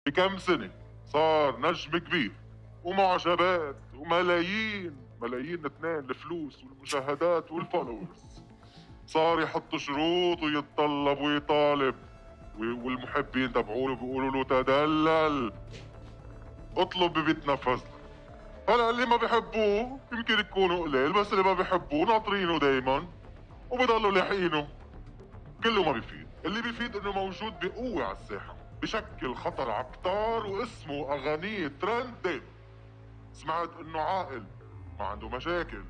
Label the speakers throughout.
Speaker 1: بكم سنة صار نجم كبير ومعجبات وملايين ملايين اثنين الفلوس والمشاهدات والفولورز. صار يحط شروط ويتطلب ويطالب، والمحبين تبعوله بيقولوا له تدلل، اطلب بيتنفذ. هلا اللي ما بيحبوه يمكن يكونوا قليل، بس اللي ما بيحبوه ناطرينه دايما وبضلوا لاحقينه. كله ما بيفيد، اللي بيفيد انه موجود بقوة على الساحة، بشكل خطر عكتار واسمه اغانيه ترند. سمعت انه عاقل ما عنده مشاكل،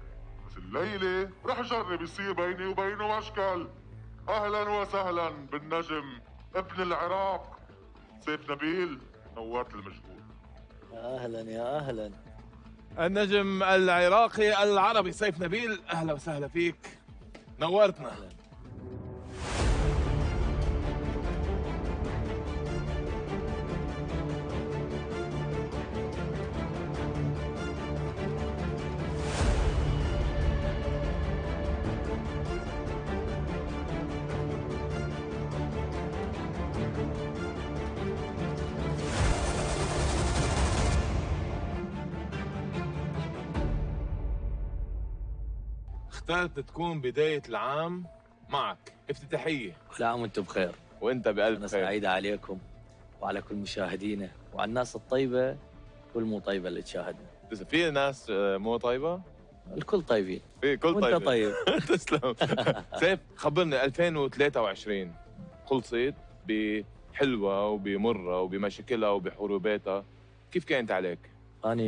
Speaker 1: بس الليلة رح جرب يصير بيني وبينه مشكل. اهلا وسهلا بالنجم ابن العراق سيف نبيل، نوات المجهول.
Speaker 2: يا أهلا يا أهلا.
Speaker 3: النجم العراقي العربي سيف نبيل، اهلا وسهلا فيك، نورتنا.
Speaker 2: أهلا.
Speaker 3: اخترت تكون بداية العام معك افتتاحية،
Speaker 2: كل عام وأنتم بخير.
Speaker 3: وانت
Speaker 2: أنا
Speaker 3: بألف خير.
Speaker 2: سعيدة عليكم وعلى كل مشاهدينا وعلى الناس الطيبة والمو طيبة اللي تشاهدنا.
Speaker 3: في ناس مو طيبة؟
Speaker 2: الكل طيبين.
Speaker 3: في كل
Speaker 2: وأنت
Speaker 3: طيب.
Speaker 2: طيب.
Speaker 3: تسلم. سيف خبرني 2023 خلصت بحلوة وبمرة وبمشاكلها وبحروباتها، كيف كانت عليك؟
Speaker 2: أنا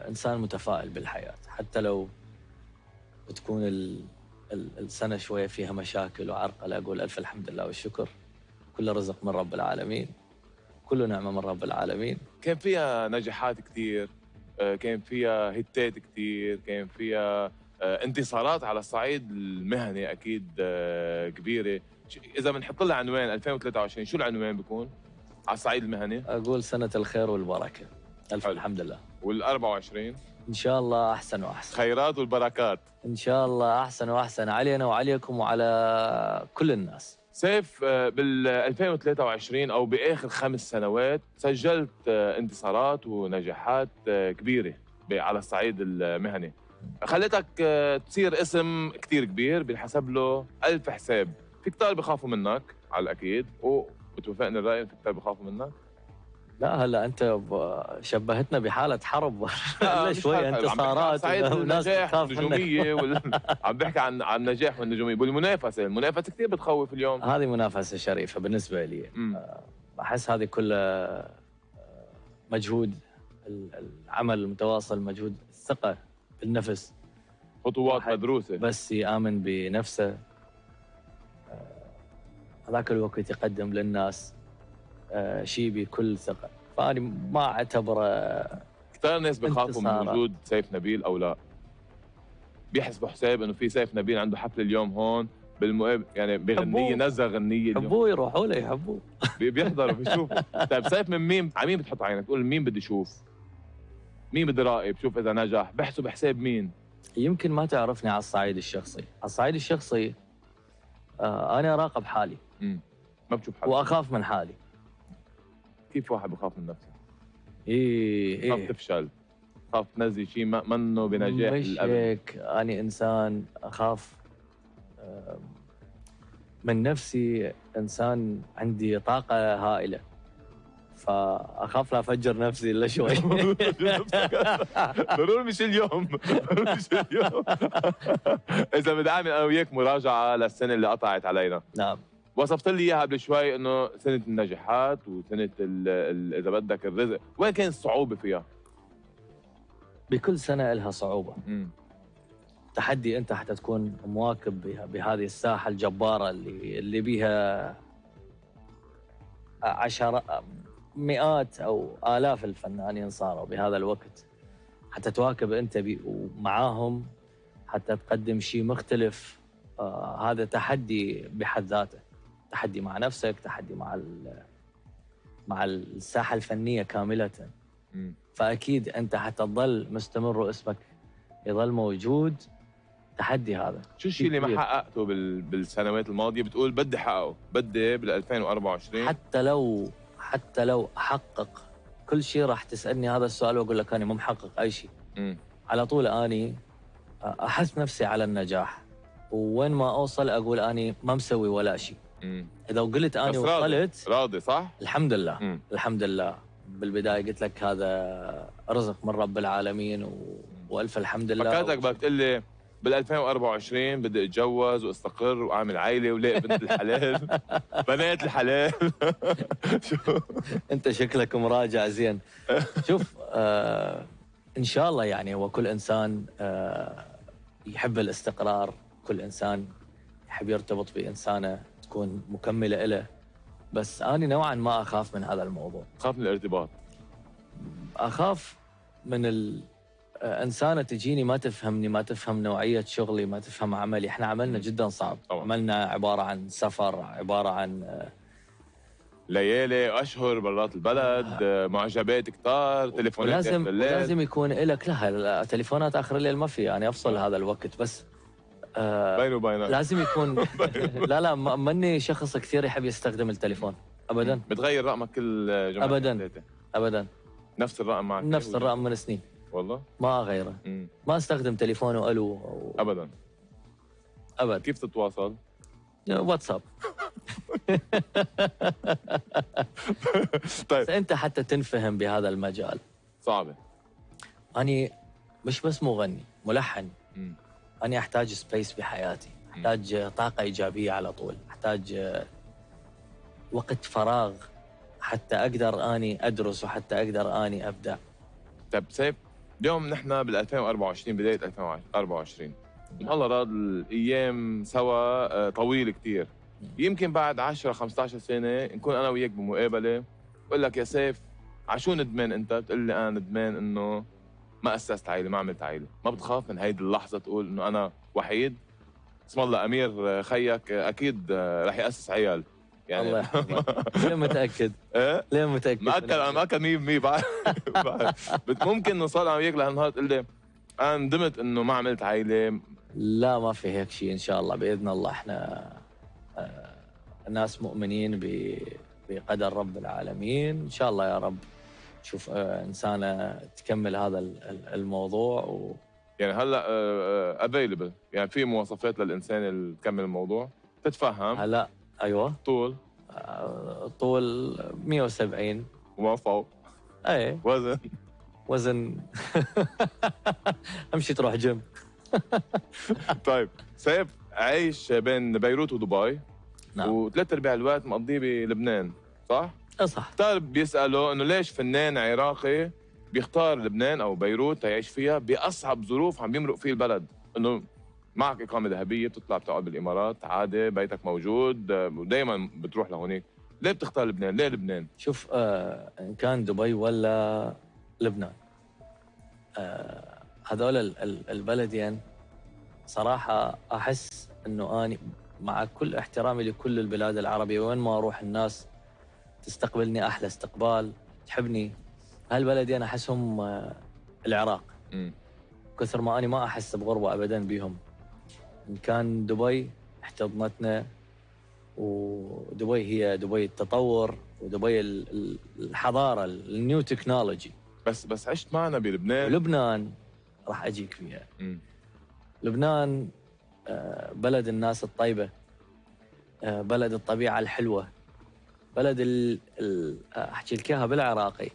Speaker 2: إنسان متفائل بالحياة، حتى لو تكون السنة شوية فيها مشاكل وعرقلة، أقول ألف الحمد لله والشكر. كل رزق من رب العالمين، كل نعمة من رب العالمين.
Speaker 3: كان فيها نجاحات كتير، كان فيها هتات كتير، كان فيها انتصارات على الصعيد المهني أكيد كبيرة. إذا بنحط لها عنوان 2023 شو العنوان بيكون على الصعيد المهني؟
Speaker 2: أقول سنة الخير والبركة. ألف
Speaker 3: حلو.
Speaker 2: الحمد لله.
Speaker 3: وال24
Speaker 2: إن شاء الله أحسن وأحسن.
Speaker 3: خيرات والبركات.
Speaker 2: إن شاء الله أحسن وأحسن علينا وعليكم وعلى كل الناس.
Speaker 3: سيف، بال 2023 أو بآخر 5 سنوات سجلت انتصارات ونجاحات كبيرة على الصعيد المهني، خلتك تصير اسم كتير كبير بنحسب له ألف حساب. في كتار بخافوا منك على الأكيد، وبتوافقني الرأي في كتار بخافوا منك؟
Speaker 2: لا هلا أنت شبهتنا بحالة حرب. لا
Speaker 3: مش
Speaker 2: شوي
Speaker 3: حرب، عم بحكي عن
Speaker 2: انتصارات
Speaker 3: صعيد
Speaker 2: وناس
Speaker 3: النجاح
Speaker 2: تخاف منك.
Speaker 3: والنجومية عم بحكي عن النجاح والنجومية المنافسة كتير بتخوف اليوم.
Speaker 2: هذه منافسة شريفة بالنسبة لي. أحس هذه كلها مجهود العمل المتواصل، مجهود الثقة بالنفس،
Speaker 3: خطوات مدروسة،
Speaker 2: بس يآمن بنفسه هذاك الوقت يقدم للناس شيء بكل ثقة. فأنا ما أعتبره.
Speaker 3: كثير ناس بخافوا من
Speaker 2: انتصارات.
Speaker 3: وجود سيف نبيل أو لا، بيحسبوا حساب إنه في سيف نبيل عنده حفل اليوم هون بالمقابل، يعني بغنية نزل غنية اليوم،
Speaker 2: يحبوه يروحوا له يحبوه.
Speaker 3: بيحضروا بيشوفوا. طيب سيف من مين على مين بتحط عينك؟ تقول مين بدي أشوف، مين بدي راقب شوف إذا نجح، بحسب حساب مين؟
Speaker 2: يمكن ما تعرفني على الصعيد الشخصي. على الصعيد الشخصي أنا أراقب حالي
Speaker 3: ما بتشوف حالك
Speaker 2: وأخاف من حالي.
Speaker 3: كيف واحد بخاف من نفسه؟
Speaker 2: إيه
Speaker 3: ما بتفشل، خاف تنزل شيء منه بنجاح
Speaker 2: مش
Speaker 3: الأبد.
Speaker 2: هيك. أنا إنسان أخاف من نفسي، إنسان عندي طاقة هائلة، فأخاف لا أفجر نفسي إلا شوي.
Speaker 3: ضروري مش اليوم. مش اليوم. إذا بدي أعمل أنا وياك مراجعة للسنة اللي قطعت علينا.
Speaker 2: نعم.
Speaker 3: وصفت لي إياها قبل شوي إنه سنة النجاحات وسنة إذا بدك الرزق، وين كانت الصعوبة فيها؟
Speaker 2: بكل سنة لها صعوبة. تحدي أنت حتى تكون مواكب بهذه الساحة الجبارة اللي بيها مئات أو آلاف الفنانين صاروا بهذا الوقت. حتى تواكب أنت ومعاهم حتى تقدم شيء مختلف. هذا تحدي بحد ذاته، تحدي مع نفسك، تحدي مع الساحة الفنية كاملة. فأكيد أنت حتى تظل مستمر واسمك يظل موجود. تحدي هذا
Speaker 3: شو الشيء اللي ما حققته بالسنوات الماضية بتقول بدي حققه، بدي بال 2024؟
Speaker 2: حتى لو احقق كل شيء راح تسالني هذا السؤال واقول لك انا مو محقق اي شيء. على طول اني احس نفسي على النجاح، ووين ما اوصل اقول اني ما مسوي ولا شيء. اذا قلت اني وصلت
Speaker 3: راضي صح؟
Speaker 2: الحمد لله. الحمد لله. بالبدايه قلت لك هذا رزق من رب العالمين والف الحمد لله.
Speaker 3: فكرتك بدك تقول لي بال 2024 بدي اتجوز واستقر واعمل عائله ولاقي بنت الحلال بنات الحلال. شو
Speaker 2: انت شكلك مراجع زين. شوف ان شاء الله يعني هو كل انسان يحب الاستقرار، كل انسان يحب يرتبط بانسانه تكون مكمله له، بس انا نوعا ما اخاف من هذا الموضوع.
Speaker 3: خاف من الارتباط؟
Speaker 2: اخاف من انسانه تجيني ما تفهمني، ما تفهم نوعيه شغلي، ما تفهم عملي. احنا عملنا جدا صعب.
Speaker 3: طبعا.
Speaker 2: عملنا عباره عن سفر، عباره عن
Speaker 3: ليالي اشهر برات البلد، معجبات كتار، تليفونات بالليل.
Speaker 2: ولازم يكون لك لا تليفونات اخر الليل ما في، يعني افصل هذا الوقت بس.
Speaker 3: بيني وبينك
Speaker 2: لازم يكون لا ماني شخص كثير يحب يستخدم التليفون ابدا.
Speaker 3: بتغير رقمك كل جمعه
Speaker 2: ابدا ابدا.
Speaker 3: نفس الرقم معك؟
Speaker 2: نفس الرقم من سنين
Speaker 3: والله
Speaker 2: ما اغيره. ما استخدم تليفونه الو
Speaker 3: ابدا. كيف تتواصل؟
Speaker 2: واتساب.
Speaker 3: طيب
Speaker 2: بس انت حتى تنفهم بهذا المجال
Speaker 3: صعبه.
Speaker 2: اني مش بس مغني، ملحن. اني احتاج سبيس بحياتي، احتاج طاقه ايجابيه على طول، احتاج وقت فراغ حتى اقدر اني ادرس وحتى اقدر اني ابدع.
Speaker 3: طيب سيف، اليوم نحن بال 2024 بدايه 2024 الله راد الايام سوا طويل كثير. يمكن بعد 10 15 سنه نكون انا وياك بمقابله بقول لك يا سيف عشو ندمان انت؟ بتقول لي انا ندمان انه ما اسست عائله، ما عملت عائله. ما بتخاف من هيدي اللحظه تقول انه انا وحيد؟ اسم الله امير خيك اكيد رح ياسس عيال يعني.
Speaker 2: الله يحفظك. ليه متاكد؟
Speaker 3: ايه
Speaker 2: ليه متاكد؟
Speaker 3: انا مأكد 100% بعد. ممكن نوصل انا وياك لهالنهار تقول لي انا ندمت انه ما عملت عائله.
Speaker 2: لا ما في هيك شيء ان شاء الله باذن الله. احنا ناس مؤمنين بقدر رب العالمين. ان شاء الله يا رب تشوف انسانه تكمل هذا الموضوع
Speaker 3: يعني هلا افيلبل، يعني في مواصفات للانسان اللي تكمل الموضوع، تتفهم.
Speaker 2: هلا ايوه.
Speaker 3: طول؟
Speaker 2: طول 170
Speaker 3: وما فوق.
Speaker 2: ايه. وزن امشي تروح جيم.
Speaker 3: طيب سيف، عايش بين بيروت ودبي.
Speaker 2: نعم.
Speaker 3: وثلاث ارباع الوقت مقضيه بلبنان، صح؟
Speaker 2: صح.
Speaker 3: كثار بيسالوا انه ليش فنان عراقي بيختار لبنان او بيروت يعيش فيها باصعب ظروف عم بيمرق فيه البلد، انه معك اقامه ذهبيه بتطلع بتقعد بالامارات عادي، بيتك موجود ودائما بتروح لهونيك. ليه بتختار لبنان؟ ليه لبنان؟
Speaker 2: شوف ان كان دبي ولا لبنان، هذول البلدين صراحه احس انه اني مع كل احترامي لكل البلاد العربيه وين ما اروح الناس تستقبلني احلى استقبال، تحبني. هالبلدين احسهم العراق. كثر ما اني ما احس بغربه ابدا بيهم. ان كان دبي احتضنتنا، ودبي هي دبي التطور ودبي الحضاره، النيو تكنولوجي.
Speaker 3: بس عشت معنا بلبنان.
Speaker 2: ولبنان راح اجيك فيها. لبنان بلد الناس الطيبه، بلد الطبيعه الحلوه، بلد احكي لك اياها بالعراقي،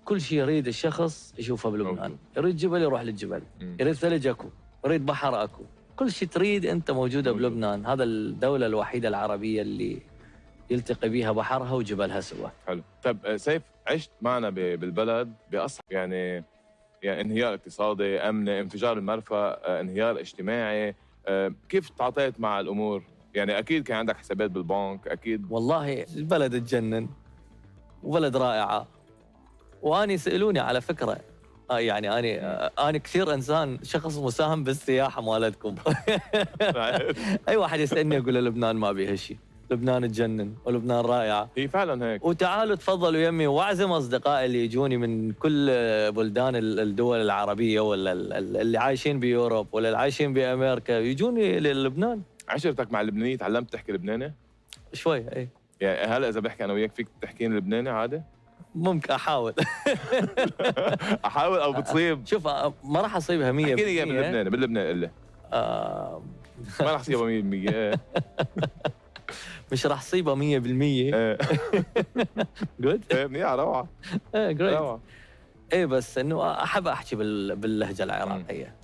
Speaker 2: كل شيء يريد الشخص يشوفه بلبنان. يريد جبل يروح للجبل، يريد ثلج اكو، يريد بحر اكو، كل شيء تريد انت موجوده بلبنان. هذا الدوله الوحيده العربيه اللي يلتقي بها بحرها وجبلها سوا.
Speaker 3: حلو. طيب سيف، عشت معنا بالبلد باصعب يعني انهيار اقتصادي، امني، انفجار المرفأ، انهيار اجتماعي، كيف تعاطيت مع الامور؟ يعني اكيد كان عندك حسابات بالبنك اكيد.
Speaker 2: والله البلد تجنن وبلد رائعه. واني سالوني على فكره يعني اني كثير انسان شخص مساهم بالسياحه مالتكم. اي واحد يسالني اقول له لبنان ما بيها شيء، لبنان تجنن ولبنان رائعه.
Speaker 3: هي فعلا هيك.
Speaker 2: وتعالوا تفضلوا يمي، واعزم اصدقائي اللي يجوني من كل بلدان الدول العربيه ولا اللي عايشين بيوروب ولا اللي عايشين بامريكا يجوني للبنان.
Speaker 3: عشرتك مع اللبنانيين تعلمت تحكي لبناني؟
Speaker 2: شوي اي.
Speaker 3: يعني هلا اذا بحكي انا وياك فيك تحكيني لبناني عادي؟
Speaker 2: ممكن احاول.
Speaker 3: احاول او بتصيب؟
Speaker 2: شوف ما راح اصيبها 100%.
Speaker 3: احكي لي اياها باللبناني قل لي. ما راح اصيبها 100%.
Speaker 2: مش راح اصيبها 100%. جود.
Speaker 3: منيح، روعه.
Speaker 2: جريت.
Speaker 3: روعه.
Speaker 2: ايه بس انه احب احكي باللهجه العراقيه.